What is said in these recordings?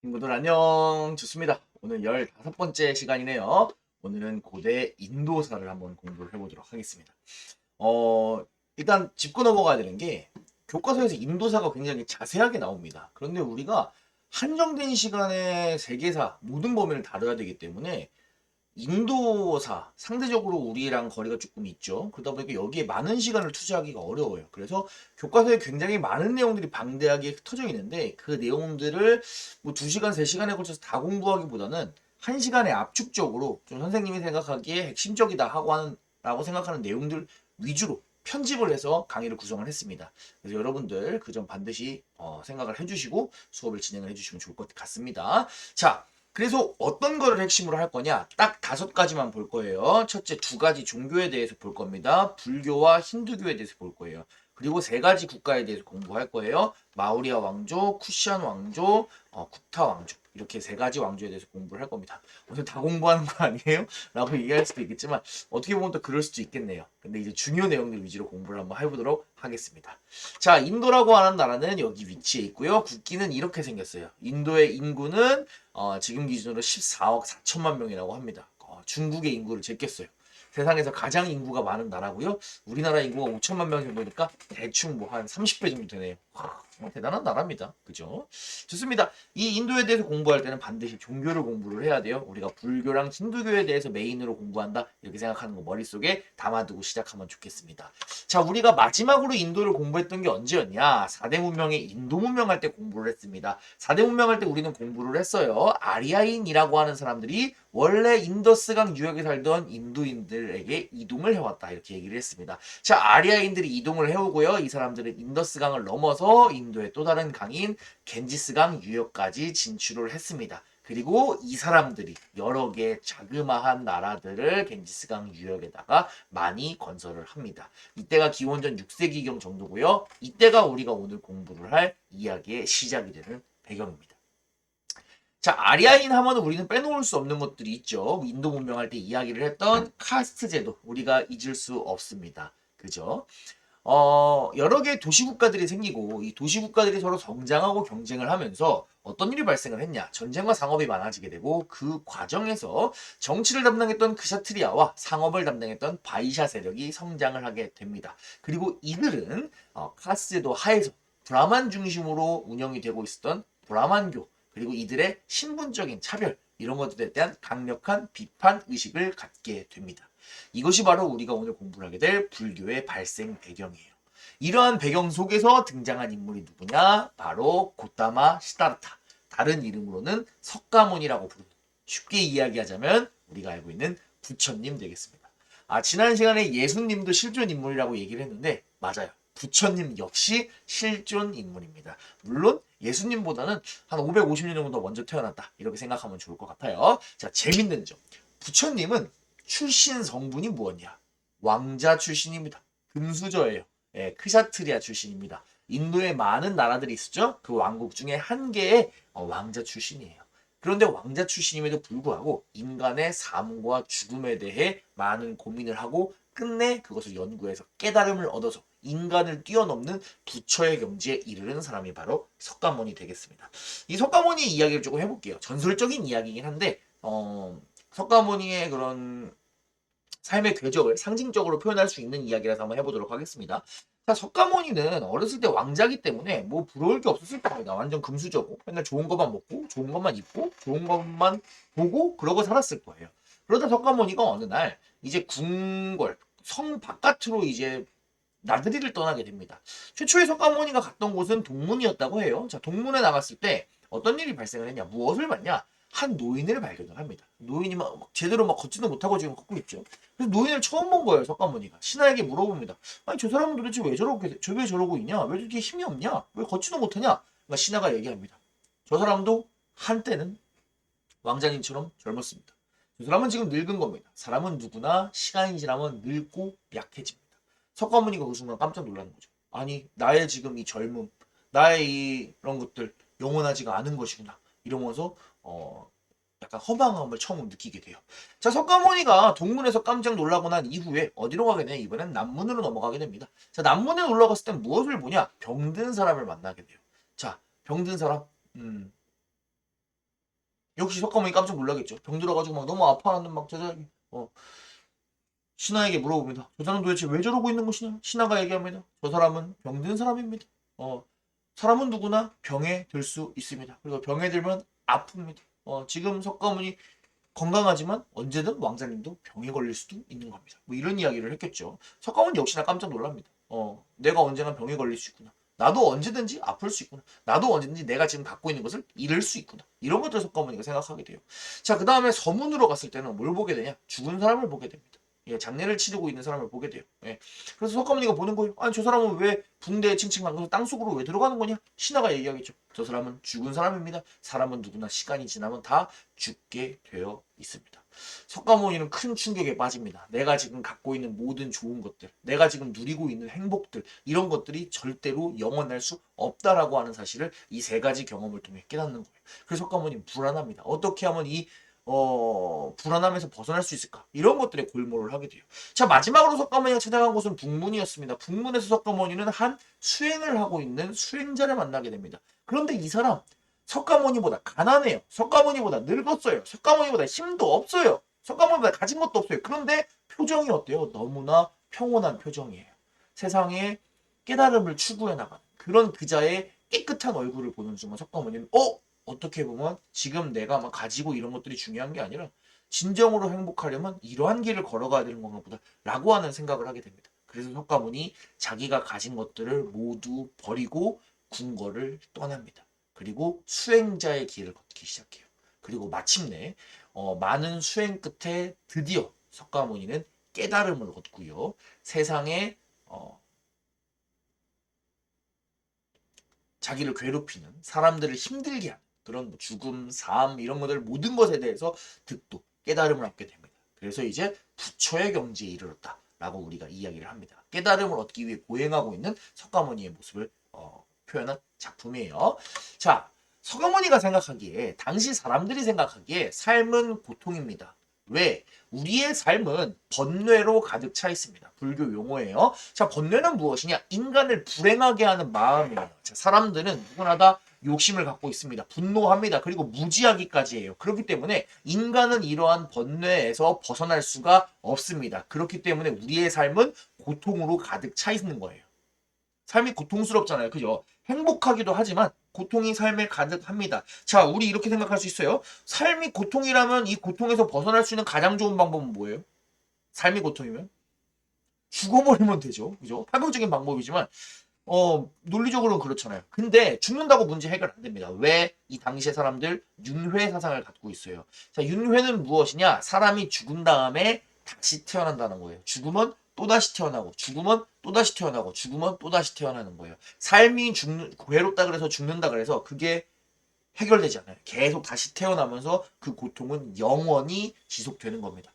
친구들 안녕. 좋습니다. 오늘 15번째 시간이네요. 오늘은 고대 인도사를 한번 공부를 해보도록 하겠습니다. 어, 일단 짚고 넘어가야 되는 게 교과서에서 인도사가 굉장히 자세하게 나옵니다. 그런데 우리가 한정된 시간에 세계사 모든 범위를 다뤄야 되기 때문에 인도사 상대적으로 우리랑 거리가 조금 있죠. 그러다 보니까 여기에 많은 시간을 투자하기가 어려워요. 그래서 교과서에 굉장히 많은 내용들이 방대하게 흩어져 있는데 그 내용들을 뭐 2시간, 3시간에 걸쳐서 다 공부하기보다는 1시간에 압축적으로 좀 선생님이 생각하기에 핵심적이다 하고 하는 라고 생각하는 내용들 위주로 편집을 해서 강의를 구성을 했습니다. 그래서 여러분들 그 점 반드시 생각을 해주시고 수업을 진행을 해주시면 좋을 것 같습니다. 자, 그래서 어떤 거를 핵심으로 할 거냐? 딱 5가지만 볼 거예요. 첫째, 2가지 종교에 대해서 볼 겁니다. 불교와 힌두교에 대해서 볼 거예요. 그리고 3가지 국가에 대해서 공부할 거예요. 마우리아 왕조, 쿠시안 왕조, 쿠타 왕조. 이렇게 3가지 왕조에 대해서 공부를 할 겁니다. 오늘 다 공부하는 거 아니에요? 라고 얘기할 수도 있겠지만 어떻게 보면 또 그럴 수도 있겠네요. 근데 이제 중요 내용들 위주로 공부를 한번 해보도록 하겠습니다. 자, 인도라고 하는 나라는 여기 위치해 있고요. 국기는 이렇게 생겼어요. 인도의 인구는 지금 기준으로 14억 4천만 명이라고 합니다. 중국의 인구를 제꼈어요. 세상에서 가장 인구가 많은 나라고요. 우리나라 인구가 5천만 명 정도니까 대충 뭐 한 30배 정도 되네요. 와, 대단한 나라입니다. 그죠? 좋습니다. 이 인도에 대해서 공부할 때는 반드시 종교를 공부를 해야 돼요. 우리가 불교랑 힌두교에 대해서 메인으로 공부한다. 이렇게 생각하는 거 머릿속에 담아두고 시작하면 좋겠습니다. 자, 우리가 마지막으로 인도를 공부했던 게 언제였냐? 4대 문명의 인도 문명 할 때 공부를 했습니다. 4대 문명 할 때 우리는 공부를 했어요. 아리아인이라고 하는 사람들이 원래 인더스강 유역에 살던 인도인들에게 이동을 해왔다. 이렇게 얘기를 했습니다. 자, 아리아인들이 이동을 해오고요. 이 사람들은 인더스강을 넘어서 인도의 또 다른 강인 겐지스강 유역까지 진출을 했습니다. 그리고 이 사람들이 여러 개 자그마한 나라들을 겐지스강 유역에다가 많이 건설을 합니다. 이때가 기원전 6세기경 정도고요. 이때가 우리가 오늘 공부를 할 이야기의 시작이 되는 배경입니다. 자, 아리아인 하면 우리는 빼놓을 수 없는 것들이 있죠. 인도 문명할 때 이야기를 했던 카스트 제도 우리가 잊을 수 없습니다. 그죠? 여러 개의 도시국가들이 생기고 이 도시국가들이 서로 성장하고 경쟁을 하면서 어떤 일이 발생을 했냐? 전쟁과 상업이 많아지게 되고 그 과정에서 정치를 담당했던 크샤트리아와 상업을 담당했던 바이샤 세력이 성장을 하게 됩니다. 그리고 이들은 카스제도 하에서 브라만 중심으로 운영이 되고 있었던 브라만교 그리고 이들의 신분적인 차별 이런 것들에 대한 강력한 비판 의식을 갖게 됩니다. 이것이 바로 우리가 오늘 공부를 하게 될 불교의 발생 배경이에요. 이러한 배경 속에서 등장한 인물이 누구냐? 바로 고타마 시다르타. 다른 이름으로는 석가모니라고 부르는 쉽게 이야기하자면 우리가 알고 있는 부처님 되겠습니다. 지난 시간에 예수님도 실존 인물이라고 얘기를 했는데 맞아요. 부처님 역시 실존 인물입니다. 물론 예수님보다는 한 550년 정도 먼저 태어났다. 이렇게 생각하면 좋을 것 같아요. 자, 재밌는 점. 부처님은 출신 성분이 무엇이냐? 왕자 출신입니다. 금수저예요. 예, 크샤트리아 출신입니다. 인도에 많은 나라들이 있었죠. 그 왕국 중에 한 개의 왕자 출신이에요. 그런데 왕자 출신임에도 불구하고 인간의 삶과 죽음에 대해 많은 고민을 하고 끝내 그것을 연구해서 깨달음을 얻어서 인간을 뛰어넘는 부처의 경지에 이르는 사람이 바로 석가모니 되겠습니다. 이 석가모니 이야기를 조금 해볼게요. 전설적인 이야기이긴 한데 석가모니의 그런 삶의 궤적을 상징적으로 표현할 수 있는 이야기라서 한번 해보도록 하겠습니다. 자, 석가모니는 어렸을 때 왕자기 때문에 뭐 부러울 게 없었을 겁니다. 완전 금수저고 맨날 좋은 것만 먹고 좋은 것만 입고 좋은 것만 보고 그러고 살았을 거예요. 그러다 석가모니가 어느 날 이제 궁궐 성 바깥으로 이제 나들이를 떠나게 됩니다. 최초의 석가모니가 갔던 곳은 동문이었다고 해요. 자, 동문에 나갔을 때 어떤 일이 발생을 했냐? 무엇을 봤냐? 한 노인을 발견을 합니다. 노인이 막 제대로 막 걷지도 못하고 지금 걷고 있죠. 그래서 노인을 처음 본 거예요, 석가모니가. 신하에게 물어봅니다. 아니, 저 사람은 도대체 왜 저러고 있냐? 왜 이렇게 힘이 없냐? 왜 걷지도 못하냐? 그러니까 신하가 얘기합니다. 저 사람도 한때는 왕자님처럼 젊었습니다. 저 사람은 지금 늙은 겁니다. 사람은 누구나 시간이 지나면 늙고 약해집니다. 석가모니가 그 순간 깜짝 놀라는 거죠. 아니, 나의 지금 이 젊음, 나의 이런 것들 영원하지가 않은 것이구나. 이러면서 약간 허망함을 처음 느끼게 돼요. 자, 석가모니가 동문에서 깜짝 놀라고 난 이후에 어디로 가게 되냐? 이번엔 남문으로 넘어가게 됩니다. 자, 남문에 올라갔을 땐 무엇을 보냐? 병든 사람을 만나게 돼요. 자, 병든 사람, 역시 석가모니 깜짝 놀라겠죠. 병들어가지고 막 너무 아파하는 막 제자에게 신하에게 물어봅니다. 저 사람 도대체 왜 저러고 있는 것이냐? 신하가 얘기합니다. 저 사람은 병든 사람입니다. 사람은 누구나 병에 들 수 있습니다. 그리고 병에 들면 아픕니다. 지금 석가모니 건강하지만 언제든 왕자님도 병에 걸릴 수도 있는 겁니다. 뭐 이런 이야기를 했겠죠. 석가모니 역시나 깜짝 놀랍니다. 내가 언젠가 병에 걸릴 수 있구나. 나도 언제든지 아플 수 있구나. 나도 언제든지 내가 지금 갖고 있는 것을 잃을 수 있구나. 이런 것들을 석가모니가 생각하게 돼요. 자, 그 다음에 서문으로 갔을 때는 뭘 보게 되냐? 죽은 사람을 보게 됩니다. 예, 장례를 치르고 있는 사람을 보게 돼요. 예. 그래서 석가모니가 보는 거예요. 아니, 저 사람은 왜 붕대에 칭칭 감고서 땅속으로 왜 들어가는 거냐? 신하가 얘기하겠죠. 저 사람은 죽은 사람입니다. 사람은 누구나 시간이 지나면 다 죽게 되어 있습니다. 석가모니는 큰 충격에 빠집니다. 내가 지금 갖고 있는 모든 좋은 것들, 내가 지금 누리고 있는 행복들, 이런 것들이 절대로 영원할 수 없다라고 하는 사실을 이 세 가지 경험을 통해 깨닫는 거예요. 그래서 석가모니는 불안합니다. 어떻게 하면 이 불안함에서 벗어날 수 있을까? 이런 것들에 골몰을 하게 돼요. 자, 마지막으로 석가모니가 찾아간 곳은 북문이었습니다. 북문에서 석가모니는 한 수행을 하고 있는 수행자를 만나게 됩니다. 그런데 이 사람, 석가모니보다 가난해요. 석가모니보다 늙었어요. 석가모니보다 힘도 없어요. 석가모니보다 가진 것도 없어요. 그런데 표정이 어때요? 너무나 평온한 표정이에요. 세상에 깨달음을 추구해 나가는 그런 그자의 깨끗한 얼굴을 보는 순간 석가모니는 어떻게 보면 지금 내가 막 가지고 이런 것들이 중요한 게 아니라 진정으로 행복하려면 이러한 길을 걸어가야 되는 건가 보다 라고 하는 생각을 하게 됩니다. 그래서 석가모니 자기가 가진 것들을 모두 버리고 궁궐을 떠납니다. 그리고 수행자의 길을 걷기 시작해요. 그리고 마침내 많은 수행 끝에 드디어 석가모니는 깨달음을 얻고요. 세상에 자기를 괴롭히는 사람들을 힘들게 하는 그런 죽음, 삶 이런 것들 모든 것에 대해서 득도 깨달음을 얻게 됩니다. 그래서 이제 부처의 경지에 이르렀다라고 우리가 이야기를 합니다. 깨달음을 얻기 위해 고행하고 있는 석가모니의 모습을 표현한 작품이에요. 자, 석가모니가 생각하기에 당시 사람들이 생각하기에 삶은 고통입니다. 왜? 우리의 삶은 번뇌로 가득 차 있습니다. 불교 용어예요. 자, 번뇌는 무엇이냐? 인간을 불행하게 하는 마음이에요. 자, 사람들은 누구나 다 욕심을 갖고 있습니다. 분노합니다. 그리고 무지하기까지 해요. 그렇기 때문에 인간은 이러한 번뇌에서 벗어날 수가 없습니다. 그렇기 때문에 우리의 삶은 고통으로 가득 차 있는 거예요. 삶이 고통스럽잖아요. 그죠? 행복하기도 하지만 고통이 삶에 가득합니다. 자, 우리 이렇게 생각할 수 있어요. 삶이 고통이라면 이 고통에서 벗어날 수 있는 가장 좋은 방법은 뭐예요? 삶이 고통이면? 죽어버리면 되죠. 그죠? 파격적인 방법이지만 논리적으로는 그렇잖아요. 근데 죽는다고 문제 해결 안 됩니다. 왜? 이 당시의 사람들 윤회 사상을 갖고 있어요. 자, 윤회는 무엇이냐? 사람이 죽은 다음에 다시 태어난다는 거예요. 죽으면 또다시 태어나고, 죽으면 또다시 태어나고, 죽으면 또다시 태어나는 거예요. 삶이 괴롭다 그래서 죽는다 그래서 그게 해결되지 않아요. 계속 다시 태어나면서 그 고통은 영원히 지속되는 겁니다.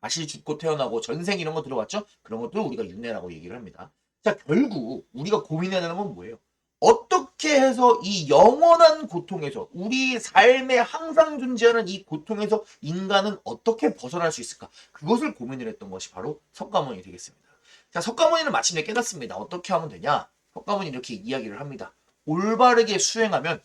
다시 죽고 태어나고 전생 이런 거 들어봤죠? 그런 것도 우리가 윤회라고 얘기를 합니다. 자, 결국 우리가 고민해야 되는 건 뭐예요? 어떻게 해서 이 영원한 고통에서 우리 삶에 항상 존재하는 이 고통에서 인간은 어떻게 벗어날 수 있을까? 그것을 고민을 했던 것이 바로 석가모니 되겠습니다. 자, 석가모니는 마침내 깨닫습니다. 어떻게 하면 되냐? 석가모니 이렇게 이야기를 합니다. 올바르게 수행하면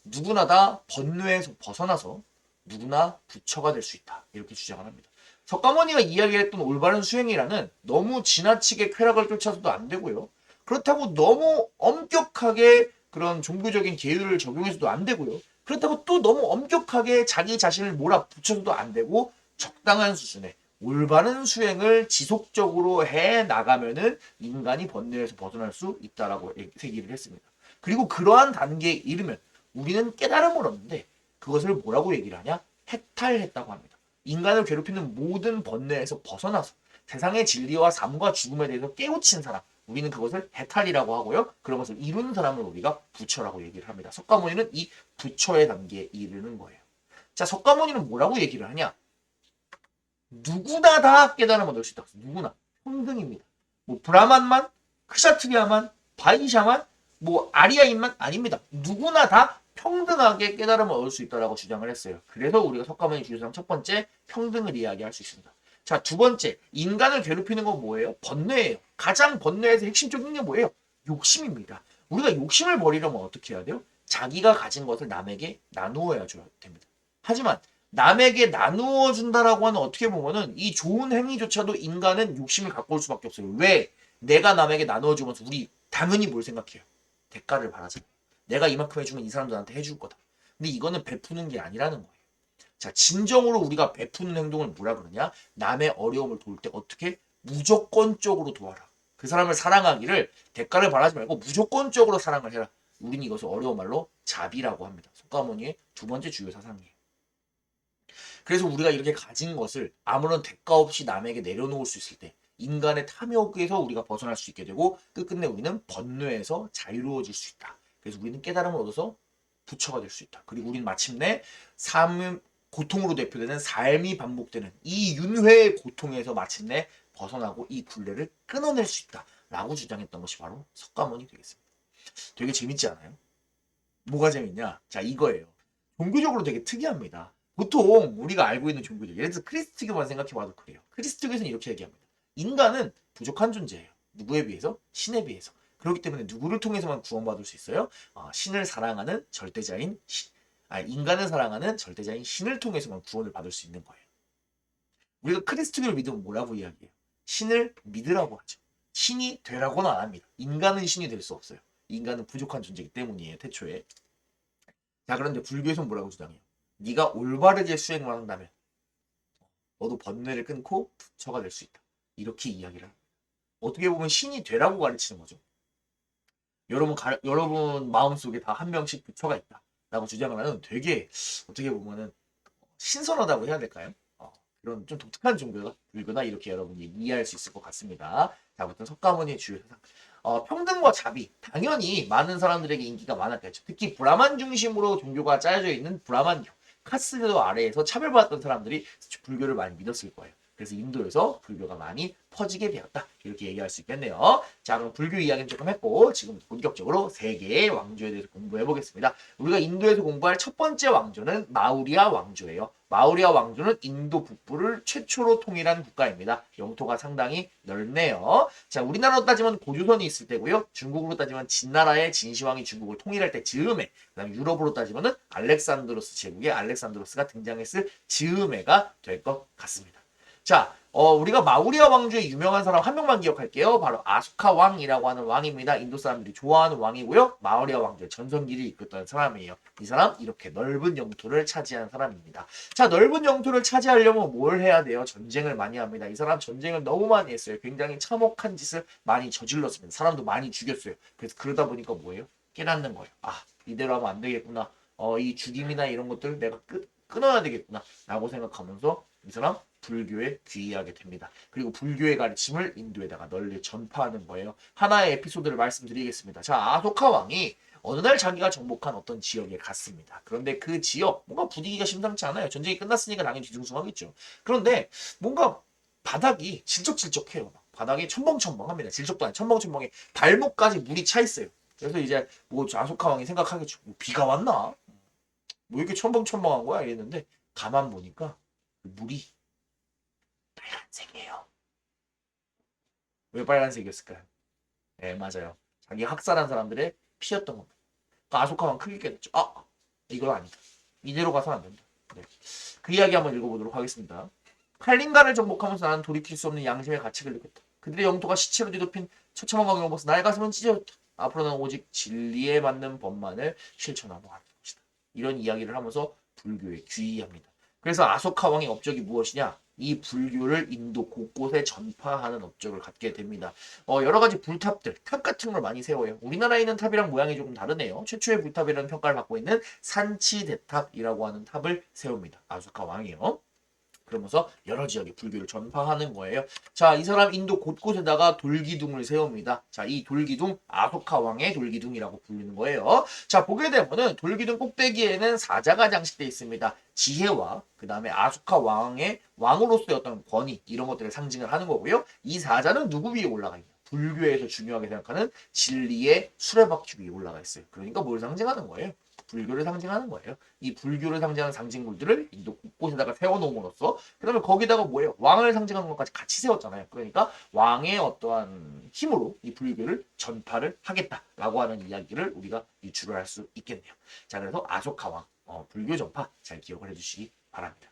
누구나 다 번뇌에서 벗어나서 누구나 부처가 될 수 있다. 이렇게 주장을 합니다. 석가모니가 이야기했던 올바른 수행이라는 너무 지나치게 쾌락을 쫓아서도 안 되고요. 그렇다고 너무 엄격하게 그런 종교적인 계율을 적용해서도 안 되고요. 그렇다고 또 너무 엄격하게 자기 자신을 몰아붙여서도 안 되고 적당한 수준의 올바른 수행을 지속적으로 해 나가면은 인간이 번뇌에서 벗어날 수 있다라고 얘기를 했습니다. 그리고 그러한 단계에 이르면 우리는 깨달음을 얻는데 그것을 뭐라고 얘기를 하냐? 해탈했다고 합니다. 인간을 괴롭히는 모든 번뇌에서 벗어나서 세상의 진리와 삶과 죽음에 대해서 깨우친 사람, 우리는 그것을 해탈이라고 하고요. 그런 것을 이룬 사람을 우리가 부처라고 얘기를 합니다. 석가모니는 이 부처의 단계에 이르는 거예요. 자, 석가모니는 뭐라고 얘기를 하냐? 누구나 다 깨달음을 얻을 수 있다. 누구나 평등입니다. 뭐 브라만만, 크샤트리아만, 바이샤만, 뭐 아리아인만 아닙니다. 누구나 다 평등하게 깨달음을 얻을 수 있다라고 주장을 했어요. 그래서 우리가 석가모니 주요상 첫 번째 평등을 이야기할 수 있습니다. 자, 두 번째 인간을 괴롭히는 건 뭐예요? 번뇌예요. 가장 번뇌에서 핵심적인 게 뭐예요? 욕심입니다. 우리가 욕심을 버리려면 어떻게 해야 돼요? 자기가 가진 것을 남에게 나누어야 줘야 됩니다. 하지만 남에게 나누어 준다라고 하는 어떻게 보면은 이 좋은 행위조차도 인간은 욕심을 갖고 올 수밖에 없어요. 왜? 내가 남에게 나누어 주면서 우리 당연히 뭘 생각해요? 대가를 바라잖아요. 내가 이만큼 해주면 이 사람도 나한테 해줄 거다. 근데 이거는 베푸는 게 아니라는 거예요. 자, 진정으로 우리가 베푸는 행동을 뭐라 그러냐? 남의 어려움을 도울 때 어떻게? 무조건적으로 도와라. 그 사람을 사랑하기를 대가를 바라지 말고 무조건적으로 사랑을 해라. 우린 이것을 어려운 말로 자비라고 합니다. 석가모니의 두 번째 주요 사상이에요. 그래서 우리가 이렇게 가진 것을 아무런 대가 없이 남에게 내려놓을 수 있을 때 인간의 탐욕에서 우리가 벗어날 수 있게 되고 끝끝내 우리는 번뇌에서 자유로워질 수 있다. 그래서 우리는 깨달음을 얻어서 부처가 될 수 있다. 그리고 우리는 마침내 삶 고통으로 대표되는 삶이 반복되는 이 윤회의 고통에서 마침내 벗어나고 이 굴레를 끊어낼 수 있다. 라고 주장했던 것이 바로 석가모니 되겠습니다. 되게 재밌지 않아요? 뭐가 재밌냐? 자, 이거예요. 종교적으로 되게 특이합니다. 보통 우리가 알고 있는 종교들, 예를 들어서 크리스트교만 생각해봐도 그래요. 크리스트교에서는 이렇게 얘기합니다. 인간은 부족한 존재예요. 누구에 비해서? 신에 비해서. 그렇기 때문에 누구를 통해서만 구원받을 수 있어요? 신을 사랑하는 절대자인 인간을 사랑하는 절대자인 신을 통해서만 구원을 받을 수 있는 거예요. 우리가 크리스트교를 믿으면 뭐라고 이야기해요? 신을 믿으라고 하죠. 신이 되라고는 안 합니다. 인간은 신이 될 수 없어요. 인간은 부족한 존재이기 때문이에요. 태초에. 자, 그런데 불교에서는 뭐라고 주장해요? 네가 올바르게 수행만 한다면 너도 번뇌를 끊고 부처가 될 수 있다. 이렇게 이야기를 합니다. 어떻게 보면 신이 되라고 가르치는 거죠. 여러분 마음속에 다 한 명씩 부처가 있다. 라고 주장을 하는 되게 어떻게 보면은 신선하다고 해야 될까요? 그런 좀 독특한 종교가 불교다 이렇게 여러분이 이해할 수 있을 것 같습니다. 자, 아무튼 석가모니의 주요 사상. 평등과 자비. 당연히 많은 사람들에게 인기가 많았겠죠. 특히 브라만 중심으로 종교가 짜여져 있는 브라만교. 카스트 아래에서 차별받았던 사람들이 불교를 많이 믿었을 거예요. 그래서 인도에서 불교가 많이 퍼지게 되었다. 이렇게 얘기할 수 있겠네요. 자, 그럼 불교 이야기는 조금 했고 지금 본격적으로 세계의 왕조에 대해서 공부해 보겠습니다. 우리가 인도에서 공부할 첫 번째 왕조는 마우리아 왕조예요. 마우리아 왕조는 인도 북부를 최초로 통일한 국가입니다. 영토가 상당히 넓네요. 자, 우리나라로 따지면 고조선이 있을 때고요. 중국으로 따지면 진나라의 진시황이 중국을 통일할 때 즈음에, 그다음에 유럽으로 따지면은 알렉산드로스 제국의 알렉산드로스가 등장했을 즈음에가 될 것 같습니다. 자, 우리가 마우리아 왕조의 유명한 사람 한 명만 기억할게요. 바로 아소카 왕이라고 하는 왕입니다. 인도 사람들이 좋아하는 왕이고요. 마우리아 왕조의 전성기를 이끌었던 사람이에요. 이 사람 이렇게 넓은 영토를 차지한 사람입니다. 자, 넓은 영토를 차지하려면 뭘 해야 돼요? 전쟁을 많이 합니다. 이 사람 전쟁을 너무 많이 했어요. 굉장히 참혹한 짓을 많이 저질렀습니다. 사람도 많이 죽였어요. 그래서 그러다 보니까 뭐예요? 깨닫는 거예요. 이대로 하면 안 되겠구나. 이 죽임이나 이런 것들을 내가 끊어야 되겠구나. 라고 생각하면서 이 사람 불교에 귀의하게 됩니다. 그리고 불교의 가르침을 인도에다가 널리 전파하는 거예요. 하나의 에피소드를 말씀드리겠습니다. 자, 아소카 왕이 어느 날 자기가 정복한 어떤 지역에 갔습니다. 그런데 그 지역 뭔가 분위기가 심상치 않아요. 전쟁이 끝났으니까 당연히 뒤숭숭하겠죠. 그런데 뭔가 바닥이 질적질적해요. 바닥이 첨벙첨벙합니다. 질적도 아니고 첨벙첨벙해. 발목까지 물이 차 있어요. 그래서 이제 뭐 아소카 왕이 생각하겠죠. 뭐 비가 왔나? 뭐 이렇게 첨벙첨벙한 거야? 이랬는데 가만 보니까 물이 빨간색이에요. 왜 빨간색이었을까요? 네, 맞아요. 자기 학살한 사람들의 피였던 겁니다. 그러니까 아소카만 크게 깨닫죠. 이건 아니다. 이대로 가서는 안 된다. 네. 그 이야기 한번 읽어보도록 하겠습니다. 칼린가를 정복하면서 나는 돌이킬 수 없는 양심의 가책을 느꼈다. 그들의 영토가 시체로 뒤덮인 처참한 광경을 보면서 나의 가슴은 찢어졌다. 앞으로 나는 오직 진리에 맞는 법만을 실천하고 하는 것이다. 이런 이야기를 하면서 불교에 귀의합니다. 그래서 아소카 왕의 업적이 무엇이냐? 이 불교를 인도 곳곳에 전파하는 업적을 갖게 됩니다. 여러 가지 불탑들, 탑 같은 걸 많이 세워요. 우리나라에 있는 탑이랑 모양이 조금 다르네요. 최초의 불탑이라는 평가를 받고 있는 산치대탑이라고 하는 탑을 세웁니다. 아소카 왕이요. 그러면서 여러 지역에 불교를 전파하는 거예요. 자, 이 사람 인도 곳곳에다가 돌기둥을 세웁니다. 자, 이 돌기둥 아소카 왕의 돌기둥이라고 불리는 거예요. 자, 보게 되면은 돌기둥 꼭대기에는 사자가 장식되어 있습니다. 지혜와 그 다음에 아소카 왕의 왕으로서의 어떤 권위 이런 것들을 상징을 하는 거고요. 이 사자는 누구 위에 올라가 있냐? 불교에서 중요하게 생각하는 진리의 수레바퀴 위에 올라가 있어요. 그러니까 뭘 상징하는 거예요? 불교를 상징하는 거예요. 이 불교를 상징하는 상징물들을 인도 곳곳에다가 세워놓음으로써 그다음에 거기다가 뭐예요? 왕을 상징하는 것까지 같이 세웠잖아요. 그러니까 왕의 어떠한 힘으로 이 불교를 전파를 하겠다라고 하는 이야기를 우리가 유추를 할 수 있겠네요. 자, 그래서 아소카 왕 불교 전파 잘 기억을 해주시기 바랍니다.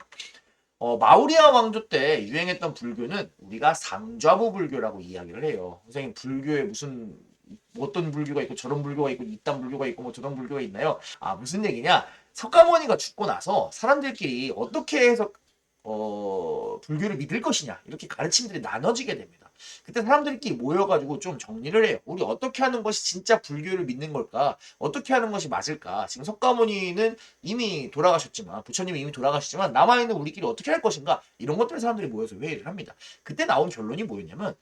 마우리아 왕조 때 유행했던 불교는 우리가 상좌부 불교라고 이야기를 해요. 선생님 불교에 무슨 어떤 불교가 있고 저런 불교가 있고 이딴 불교가 있고 뭐 저런 불교가 있나요? 아 무슨 얘기냐? 석가모니가 죽고 나서 사람들끼리 어떻게 해서 불교를 믿을 것이냐 이렇게 가르침들이 나눠지게 됩니다. 그때 사람들끼리 모여가지고 좀 정리를 해요. 우리 어떻게 하는 것이 진짜 불교를 믿는 걸까? 어떻게 하는 것이 맞을까? 지금 석가모니는 이미 돌아가셨지만 부처님이 이미 돌아가셨지만 남아있는 우리끼리 어떻게 할 것인가? 이런 것들을 사람들이 모여서 회의를 합니다. 그때 나온 결론이 뭐였냐면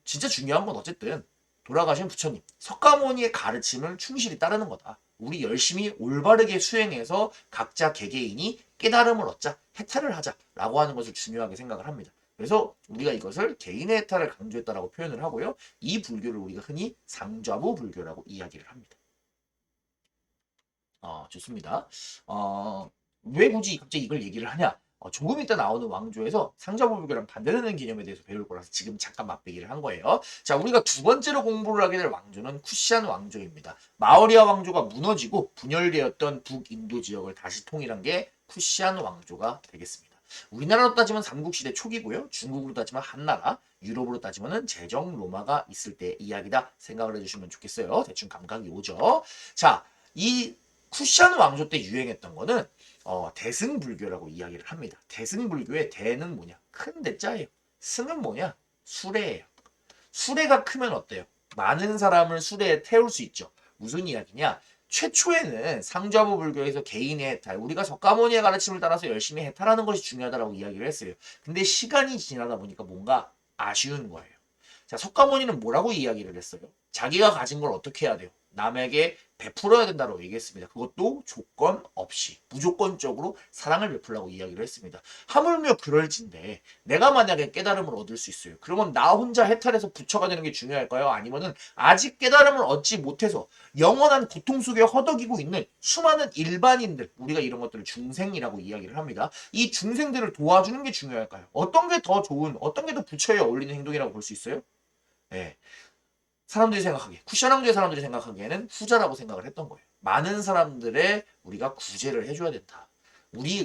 진짜 중요한 건 어쨌든 돌아가신 부처님 석가모니의 가르침을 충실히 따르는 거다. 우리 열심히 올바르게 수행해서 각자 개개인이 깨달음을 얻자, 해탈을 하자라고 하는 것을 중요하게 생각을 합니다. 그래서 우리가 이것을 개인의 해탈을 강조했다라고 표현을 하고요. 이 불교를 우리가 흔히 상좌부 불교라고 이야기를 합니다. 좋습니다. 왜 굳이 갑자기 이걸 얘기를 하냐? 조금 이따 나오는 왕조에서 상좌부 불교랑 반대되는 개념에 대해서 배울 거라서 지금 잠깐 맛보기를 한 거예요. 자, 우리가 두 번째로 공부를 하게 될 왕조는 쿠시안 왕조입니다. 마우리아 왕조가 무너지고 분열되었던 북인도 지역을 다시 통일한 게 쿠시안 왕조가 되겠습니다. 우리나라로 따지면 삼국시대 초기고요. 중국으로 따지면 한나라, 유럽으로 따지면 제정 로마가 있을 때 이야기다 생각을 해주시면 좋겠어요. 대충 감각이 오죠. 자, 이 쿠시안 왕조 때 유행했던 거는 대승불교라고 이야기를 합니다. 대승불교의 대는 뭐냐? 큰 대자예요. 승은 뭐냐? 수레예요. 수레가 크면 어때요? 많은 사람을 수레에 태울 수 있죠. 무슨 이야기냐? 최초에는 상좌부 불교에서 개인의 해탈, 우리가 석가모니의 가르침을 따라서 열심히 해탈하는 것이 중요하다고 이야기를 했어요. 근데 시간이 지나다 보니까 뭔가 아쉬운 거예요. 자, 석가모니는 뭐라고 이야기를 했어요? 자기가 가진 걸 어떻게 해야 돼요? 남에게 베풀어야 된다고 얘기했습니다. 그것도 조건 없이 무조건적으로 사랑을 베풀라고 이야기를 했습니다. 하물며 그럴진데 내가 만약에 깨달음을 얻을 수 있어요. 그러면 나 혼자 해탈해서 부처가 되는 게 중요할까요? 아니면은 아직 깨달음을 얻지 못해서 영원한 고통 속에 허덕이고 있는 수많은 일반인들, 우리가 이런 것들을 중생이라고 이야기를 합니다. 이 중생들을 도와주는 게 중요할까요? 어떤 게 더 좋은, 어떤 게 더 부처에 어울리는 행동이라고 볼 수 있어요? 네. 사람들이 생각하기에 쿠샤낭주의 사람들이 생각하기에는 후자라고 생각을 했던 거예요. 많은 사람들의 우리가 구제를 해줘야 된다.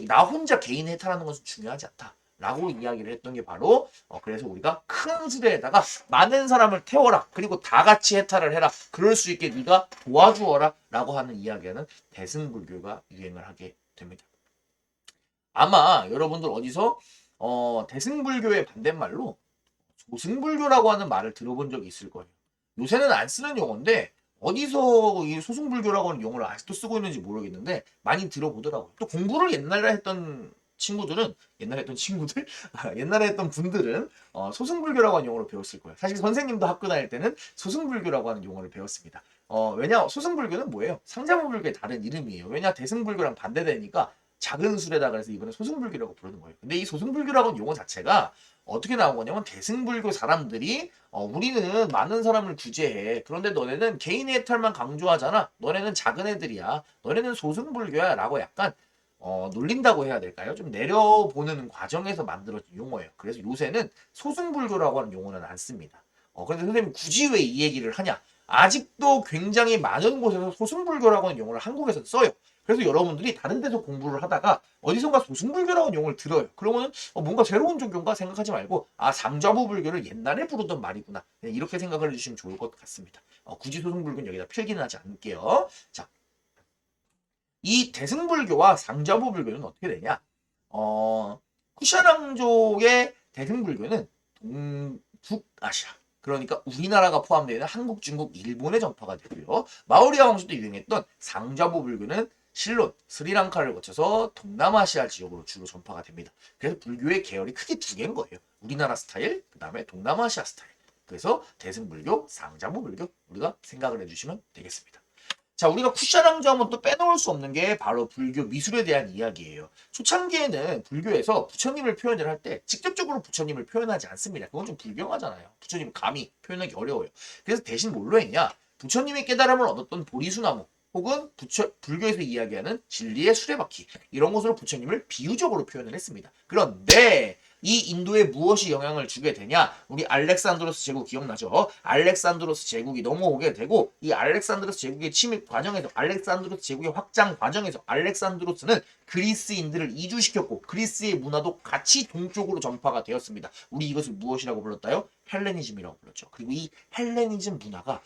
나 혼자 개인 해탈하는 것은 중요하지 않다. 라고 이야기를 했던 게 바로 그래서 우리가 큰 수레에다가 많은 사람을 태워라. 그리고 다 같이 해탈을 해라. 그럴 수 있게 네가 도와주어라. 라고 하는 이야기는 대승불교가 유행을 하게 됩니다. 아마 여러분들 어디서 대승불교의 반대말로 소승불교라고 하는 말을 들어본 적이 있을 거예요. 요새는 안 쓰는 용어인데 어디서 이 소승불교라고 하는 용어를 아직도 쓰고 있는지 모르겠는데 많이 들어보더라고요. 또 공부를 옛날에 했던 친구들은 옛날에 했던 분들은 소승불교라고 하는 용어를 배웠을 거예요. 사실 선생님도 학교 다닐 때는 소승불교라고 하는 용어를 배웠습니다. 왜냐 소승불교는 뭐예요? 상자부불교의 다른 이름이에요. 왜냐 대승불교랑 반대되니까 작은 술에다 그래서 이번에 소승불교라고 부르는 거예요. 근데 이 소승불교라고 하는 용어 자체가 어떻게 나온 거냐면 대승불교 사람들이 우리는 많은 사람을 구제해. 그런데 너네는 개인의 해탈만 강조하잖아. 너네는 작은 애들이야. 너네는 소승불교야. 라고 약간 놀린다고 해야 될까요? 좀 내려보는 과정에서 만들어진 용어예요. 그래서 요새는 소승불교라고 하는 용어는 안 씁니다. 그런데 선생님 굳이 왜 이 얘기를 하냐? 아직도 굉장히 많은 곳에서 소승불교라고 하는 용어를 한국에서 써요. 그래서 여러분들이 다른 데서 공부를 하다가 어디선가 소승불교라는 용어를 들어요. 그러면은 뭔가 새로운 종교인가 생각하지 말고 상좌부 불교를 옛날에 부르던 말이구나. 이렇게 생각을 해주시면 좋을 것 같습니다. 굳이 소승불교는 여기다 필기는 하지 않을게요. 자, 이 대승불교와 상좌부 불교는 어떻게 되냐? 쿠샤낭족의 대승불교는 북아시아 그러니까 우리나라가 포함되어 있는 한국, 중국, 일본의 전파가 되고요. 마우리아 왕조 때 유행했던 상좌부 불교는 실론, 스리랑카를 거쳐서 동남아시아 지역으로 주로 전파가 됩니다. 그래서 불교의 계열이 크게 두 개인 거예요. 우리나라 스타일, 그 다음에 동남아시아 스타일. 그래서 대승불교, 상좌부 불교 우리가 생각을 해주시면 되겠습니다. 자, 우리가 쿠샤낭조 하면 또 빼놓을 수 없는 게 바로 불교 미술에 대한 이야기예요. 초창기에는 불교에서 부처님을 표현을 할 때 직접적으로 부처님을 표현하지 않습니다. 그건 좀 불경하잖아요. 부처님을 감히 표현하기 어려워요. 그래서 대신 뭘로 했냐? 부처님이 깨달음을 얻었던 보리수나무, 혹은 불교에서 이야기하는 진리의 수레바퀴 이런 것으로 부처님을 비유적으로 표현을 했습니다. 그런데 이 인도에 무엇이 영향을 주게 되냐? 우리 알렉산드로스 제국 기억나죠? 알렉산드로스 제국이 넘어오게 되고 이 알렉산드로스 제국의 침입 과정에서 알렉산드로스 제국의 확장 과정에서 알렉산드로스는 그리스인들을 이주시켰고 그리스의 문화도 같이 동쪽으로 전파가 되었습니다. 우리 이것을 무엇이라고 불렀다요? 헬레니즘이라고 불렀죠. 그리고 이 헬레니즘 문화가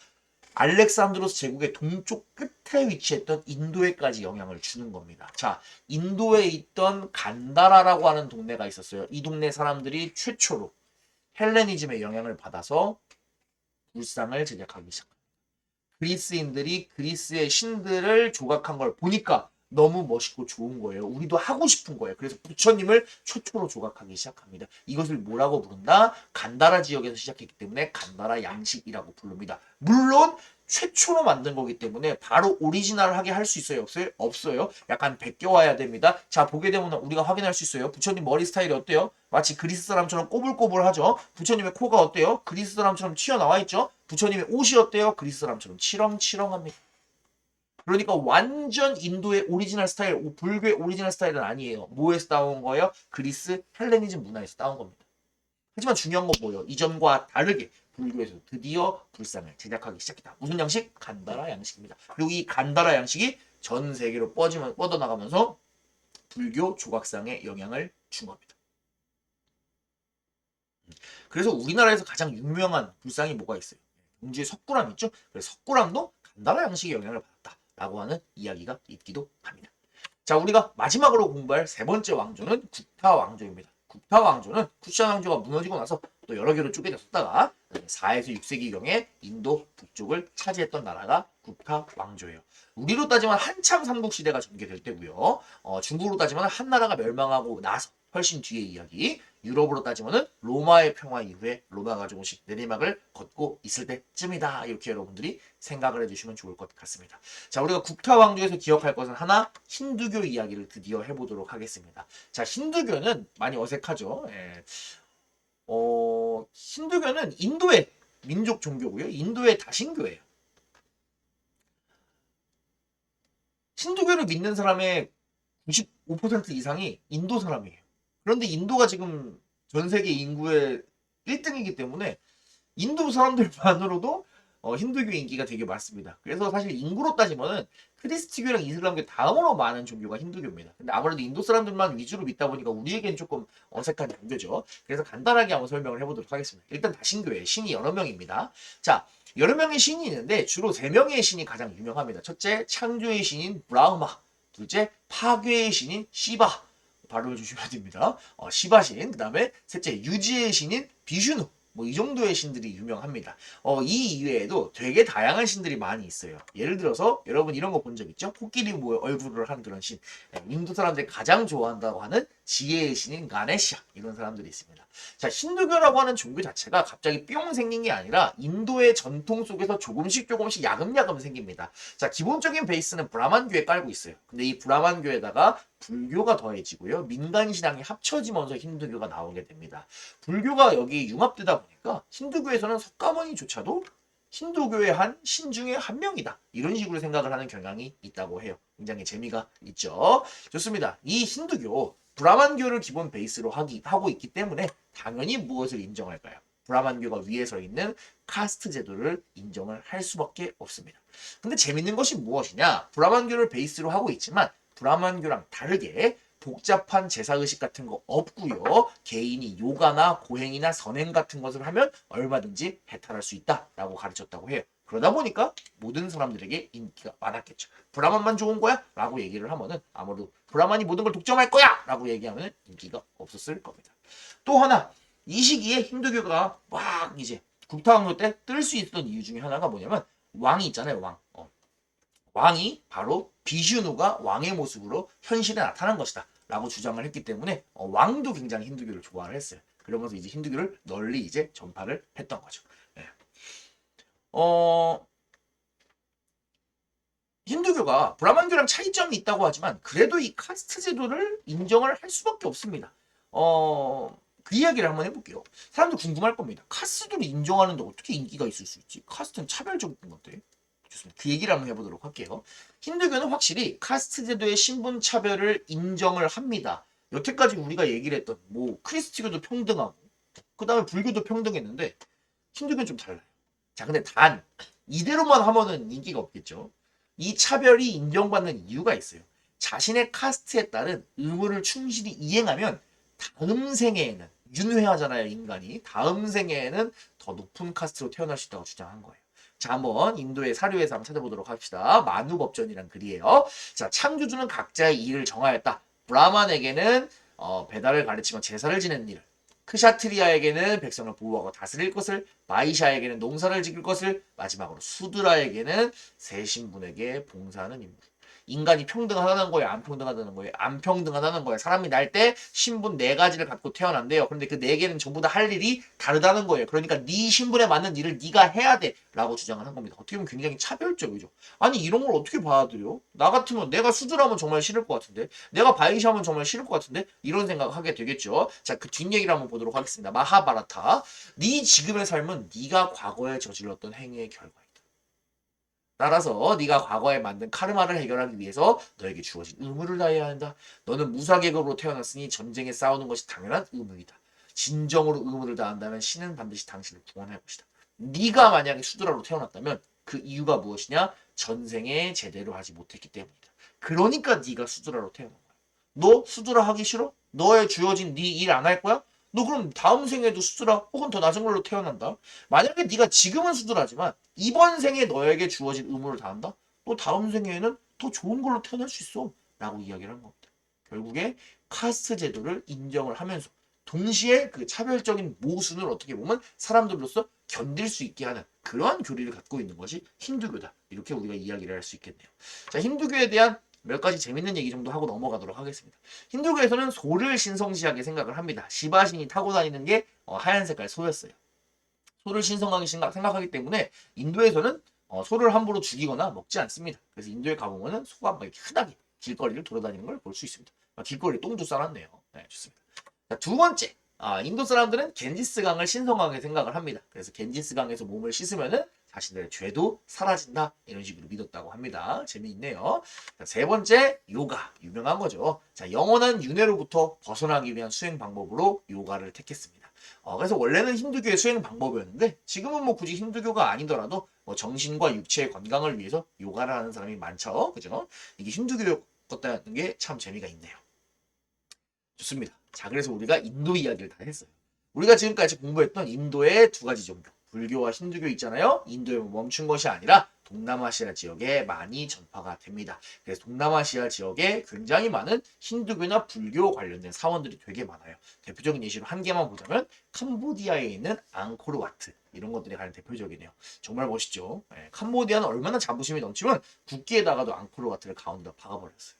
알렉산드로스 제국의 동쪽 끝에 위치했던 인도에까지 영향을 주는 겁니다. 자, 인도에 있던 간다라라고 하는 동네가 있었어요. 이 동네 사람들이 최초로 헬레니즘의 영향을 받아서 불상을 제작하기 시작합니다. 그리스인들이 그리스의 신들을 조각한 걸 보니까 너무 멋있고 좋은 거예요. 우리도 하고 싶은 거예요. 그래서 부처님을 최초로 조각하기 시작합니다. 이것을 뭐라고 부른다? 간다라 지역에서 시작했기 때문에 간다라 양식이라고 부릅니다. 물론 최초로 만든 거기 때문에 바로 오리지널하게 할 수 있어요? 없어요? 없어요. 약간 베껴와야 됩니다. 자, 보게 되면 우리가 확인할 수 있어요. 부처님 머리 스타일이 어때요? 마치 그리스 사람처럼 꼬불꼬불하죠? 부처님의 코가 어때요? 그리스 사람처럼 튀어나와 있죠? 부처님의 옷이 어때요? 그리스 사람처럼 치렁치렁합니다. 그러니까 완전 인도의 오리지널 스타일, 불교의 오리지널 스타일은 아니에요. 뭐에서 따온 거예요? 그리스 헬레니즘 문화에서 따온 겁니다. 하지만 중요한 건 뭐예요? 이전과 다르게 불교에서 드디어 불상을 제작하기 시작했다. 무슨 양식? 간다라 양식입니다. 그리고 이 간다라 양식이 전 세계로 뻗어나가면서 불교 조각상에 영향을 준 겁니다. 그래서 우리나라에서 가장 유명한 불상이 뭐가 있어요? 경주의 석굴암 있죠? 그래서 석굴암도 간다라 양식의 영향을 받았다라고 하는 이야기가 있기도 합니다. 자, 우리가 마지막으로 공부할 세 번째 왕조는 국타 왕조입니다. 국타 왕조는 쿠샤 왕조가 무너지고 나서 또 여러 개로 쪼개졌다가 4에서 6세기경에 인도 북쪽을 차지했던 나라가 국타 왕조예요. 우리로 따지면 한참 삼국시대가 전개될 때고요. 중국으로 따지면 한나라가 멸망하고 나서 훨씬 뒤의 이야기. 유럽으로 따지면은 로마의 평화 이후에 로마가 조금씩 내리막을 걷고 있을 때쯤이다. 이렇게 여러분들이 생각을 해주시면 좋을 것 같습니다. 자, 우리가 국타 왕조에서 기억할 것은 하나, 힌두교 이야기를 드디어 해보도록 하겠습니다. 자, 힌두교는 많이 어색하죠. 예. 힌두교는 인도의 민족 종교고요. 인도의 다신교예요. 힌두교를 믿는 사람의 95% 이상이 인도 사람이에요. 그런데 인도가 지금 전 세계 인구의 1등이기 때문에 인도 사람들만으로도 힌두교 인기가 되게 많습니다. 그래서 사실 인구로 따지면은 크리스티교랑 이슬람교 다음으로 많은 종교가 힌두교입니다. 근데 아무래도 인도 사람들만 위주로 믿다 보니까 우리에겐 조금 어색한 종교죠. 그래서 간단하게 한번 설명을 해보도록 하겠습니다. 일단 다신교에 신이 여러 명입니다. 자, 여러 명의 신이 있는데 주로 세 명의 신이 가장 유명합니다. 첫째, 창조의 신인 브라흐마. 둘째, 파괴의 신인 시바. 발음을 조심해야 됩니다. 시바신. 그 다음에 셋째, 유지의 신인 비슈누. 뭐 이 정도의 신들이 유명합니다. 이 이외에도 되게 다양한 신들이 많이 있어요. 예를 들어서 여러분 이런 거 본 적 있죠? 코끼리 모여 얼굴을 한 그런 신. 인도 사람들이 가장 좋아한다고 하는 지혜의 신인 가네시아 이런 사람들이 있습니다. 자, 힌두교라고 하는 종교 자체가 갑자기 뿅 생긴 게 아니라 인도의 전통 속에서 조금씩 야금야금 생깁니다. 자, 기본적인 베이스는 브라만교에 깔고 있어요. 근데 이 브라만교에다가 불교가 더해지고요. 민간 신앙이 합쳐지면서 힌두교가 나오게 됩니다. 불교가 여기 융합되다 보니까 힌두교에서는 석가모니조차도 힌두교의 한 신 중에 한 명이다. 이런 식으로 생각을 하는 경향이 있다고 해요. 굉장히 재미가 있죠. 좋습니다. 이 힌두교, 브라만교를 기본 베이스로 하고 있기 때문에 당연히 무엇을 인정할까요? 브라만교가 위에 서 있는 카스트 제도를 인정을 할 수밖에 없습니다. 근데 재밌는 것이 무엇이냐? 브라만교를 베이스로 하고 있지만 브라만교랑 다르게 복잡한 제사의식 같은 거 없고요. 개인이 요가나 고행이나 선행 같은 것을 하면 얼마든지 해탈할 수 있다라고 가르쳤다고 해요. 그러다 보니까 모든 사람들에게 인기가 많았겠죠. 브라만만 좋은 거야? 라고 얘기를 하면은 아무래도 브라만이 모든 걸 독점할 거야! 라고 얘기하면 인기가 없었을 겁니다. 또 하나, 이 시기에 힌두교가 막 이제 국타왕조 때 뜰 수 있었던 이유 중에 하나가 뭐냐면 왕이 있잖아요, 왕. 왕이 바로 비슈누가 왕의 모습으로 현실에 나타난 것이다 라고 주장을 했기 때문에 왕도 굉장히 힌두교를 좋아를 했어요. 그러면서 이제 힌두교를 널리 이제 전파를 했던 거죠. 네. 힌두교가 브라만교랑 차이점이 있다고 하지만 그래도 이 카스트 제도를 인정을 할 수밖에 없습니다. 그 이야기를 한번 해볼게요. 사람들 궁금할 겁니다. 카스트를 인정하는데 어떻게 인기가 있을 수 있지? 카스트는 차별적인 건데. 좋습니다. 그 얘기를 한번 해보도록 할게요. 힌두교는 확실히 카스트 제도의 신분 차별을 인정을 합니다. 여태까지 우리가 얘기를 했던 뭐 크리스티교도 평등하고 그 다음에 불교도 평등했는데 힌두교는 좀 달라요. 자, 근데 단 이대로만 하면은 인기가 없겠죠. 이 차별이 인정받는 이유가 있어요. 자신의 카스트에 따른 의무를 충실히 이행하면 다음 생애에는 윤회하잖아요, 인간이. 다음 생애에는 더 높은 카스트로 태어날 수 있다고 주장한 거예요. 자, 한번 인도의 사료에서 한번 찾아보도록 합시다. 만우법전이란 글이에요. 자, 창조주는 각자의 일을 정하였다. 브라만에게는 배달을 가르치며 제사를 지내는 일을, 크샤트리아에게는 백성을 보호하고 다스릴 것을, 마이샤에게는 농사를 지킬 것을, 마지막으로 수드라에게는 새 신분에게 봉사하는 임무. 인간이 평등하다는 거예요? 안 평등하다는 거예요? 안 평등하다는 거예요. 사람이 날 때 신분 네 가지를 갖고 태어난대요. 그런데 그 네 개는 전부 다 할 일이 다르다는 거예요. 그러니까 네 신분에 맞는 일을 네가 해야 돼 라고 주장을 한 겁니다. 어떻게 보면 굉장히 차별적이죠. 아니 이런 걸 어떻게 받아들여? 나 같으면 내가 수두라면 정말 싫을 것 같은데, 내가 바이샤면 정말 싫을 것 같은데, 이런 생각을 하게 되겠죠. 자, 그 뒷얘기를 한번 보도록 하겠습니다. 마하바라타. 네 지금의 삶은 네가 과거에 저질렀던 행위의 결과야. 따라서 네가 과거에 만든 카르마를 해결하기 위해서 너에게 주어진 의무를 다해야 한다. 너는 무사계급으로 태어났으니 전쟁에 싸우는 것이 당연한 의무이다. 진정으로 의무를 다한다면 신은 반드시 당신을 구원할 것이다. 네가 만약에 수드라로 태어났다면 그 이유가 무엇이냐? 전생에 제대로 하지 못했기 때문이다. 그러니까 네가 수드라로 태어난 거야. 너 수드라 하기 싫어? 너의 주어진 네 일 안 할 거야? 너 그럼 다음 생에도 수드라 혹은 더 낮은 걸로 태어난다. 만약에 네가 지금은 수드라지만 이번 생에 너에게 주어진 의무를 다한다? 또 다음 생에는 더 좋은 걸로 태어날 수 있어. 라고 이야기를 한 겁니다. 결국에 카스트 제도를 인정을 하면서 동시에 그 차별적인 모순을 어떻게 보면 사람들로서 견딜 수 있게 하는 그러한 교리를 갖고 있는 것이 힌두교다. 이렇게 우리가 이야기를 할 수 있겠네요. 자, 힌두교에 대한 몇 가지 재밌는 얘기 정도 하고 넘어가도록 하겠습니다. 힌두교에서는 소를 신성시하게 생각을 합니다. 시바신이 타고 다니는 게 하얀 색깔 소였어요. 소를 신성하게 생각하기 때문에 인도에서는 소를 함부로 죽이거나 먹지 않습니다. 그래서 인도에 가보면은 소가 막 이렇게 흔하게 길거리를 돌아다니는 걸 볼 수 있습니다. 길거리에 똥도 싸놨네요. 네, 좋습니다. 자, 두 번째, 인도 사람들은 겐지스 강을 신성하게 생각을 합니다. 그래서 겐지스 강에서 몸을 씻으면은 자신들의 죄도 사라진다 이런 식으로 믿었다고 합니다. 재미있네요. 자, 세 번째, 요가 유명한 거죠. 자, 영원한 윤회로부터 벗어나기 위한 수행 방법으로 요가를 택했습니다. 그래서 원래는 힌두교의 수행 방법이었는데 지금은 뭐 굳이 힌두교가 아니더라도 뭐 정신과 육체의 건강을 위해서 요가를 하는 사람이 많죠. 그죠? 이게 힌두교였다는 게 참 재미가 있네요. 좋습니다. 자, 그래서 우리가 인도 이야기를 다 했어요. 우리가 지금까지 공부했던 인도의 두 가지 종교, 불교와 힌두교 있잖아요. 인도에 멈춘 것이 아니라 동남아시아 지역에 많이 전파가 됩니다. 그래서 동남아시아 지역에 굉장히 많은 힌두교나 불교 관련된 사원들이 되게 많아요. 대표적인 예시로 한 개만 보자면 캄보디아에 있는 앙코르와트 이런 것들이 가장 대표적이네요. 정말 멋있죠. 네, 캄보디아는 얼마나 자부심이 넘치면 국기에다가도 앙코르와트를 가운데 박아버렸어요.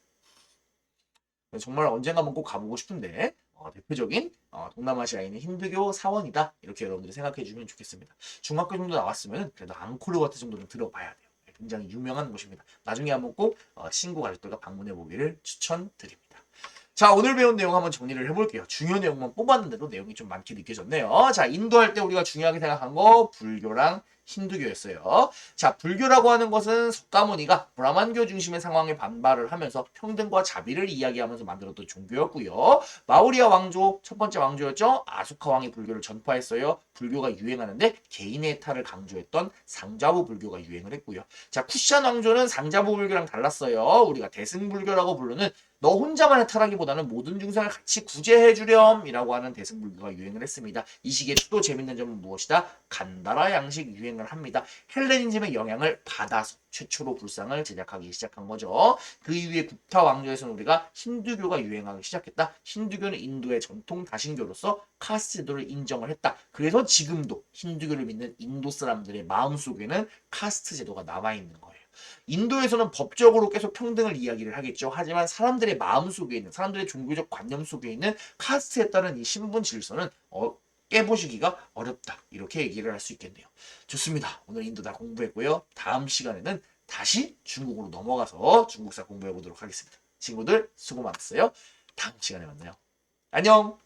정말 언젠가 한번 꼭 가보고 싶은데 대표적인 동남아시아에 있는 힌두교 사원이다 이렇게 여러분들이 생각해 주면 좋겠습니다. 중학교 정도 나왔으면 그래도 앙코르와트 정도는 들어봐야 돼요. 굉장히 유명한 곳입니다. 나중에 한번 꼭 친구 가족들과 방문해 보기를 추천드립니다. 자, 오늘 배운 내용 한번 정리를 해볼게요. 중요한 내용만 뽑았는데도 내용이 좀 많게 느껴졌네요. 자, 인도할 때 우리가 중요하게 생각한 거 불교랑 힌두교였어요. 자, 불교라고 하는 것은 석가모니가 브라만교 중심의 상황에 반발을 하면서 평등과 자비를 이야기하면서 만들었던 종교였고요. 마우리아 왕조, 첫 번째 왕조였죠. 아수카 왕이 불교를 전파했어요. 불교가 유행하는데 개인의 탈을 강조했던 상자부 불교가 유행을 했고요. 자, 쿠샨 왕조는 상자부 불교랑 달랐어요. 우리가 대승불교라고 부르는 너 혼자만 해탈하기보다는 모든 중생을 같이 구제해 주렴이라고 하는 대승불교가 유행을 했습니다. 이 시기에 또 재밌는 점은 무엇이다? 간다라 양식 유행을 합니다. 헬레니즘의 영향을 받아서 최초로 불상을 제작하기 시작한 거죠. 그 이후에 국타 왕조에서는 우리가 힌두교가 유행하기 시작했다. 힌두교는 인도의 전통 다신교로서 카스트 제도를 인정을 했다. 그래서 지금도 힌두교를 믿는 인도 사람들의 마음속에는 카스트 제도가 남아있는 거예요. 인도에서는 법적으로 계속 평등을 이야기를 하겠죠. 하지만 사람들의 마음속에 있는, 사람들의 종교적 관념 속에 있는 카스트에 따른 이 신분 질서는 깨보시기가 어렵다. 이렇게 얘기를 할 수 있겠네요. 좋습니다. 오늘 인도 다 공부했고요. 다음 시간에는 다시 중국으로 넘어가서 중국사 공부해 보도록 하겠습니다. 친구들 수고 많았어요. 다음 시간에 만나요. 안녕.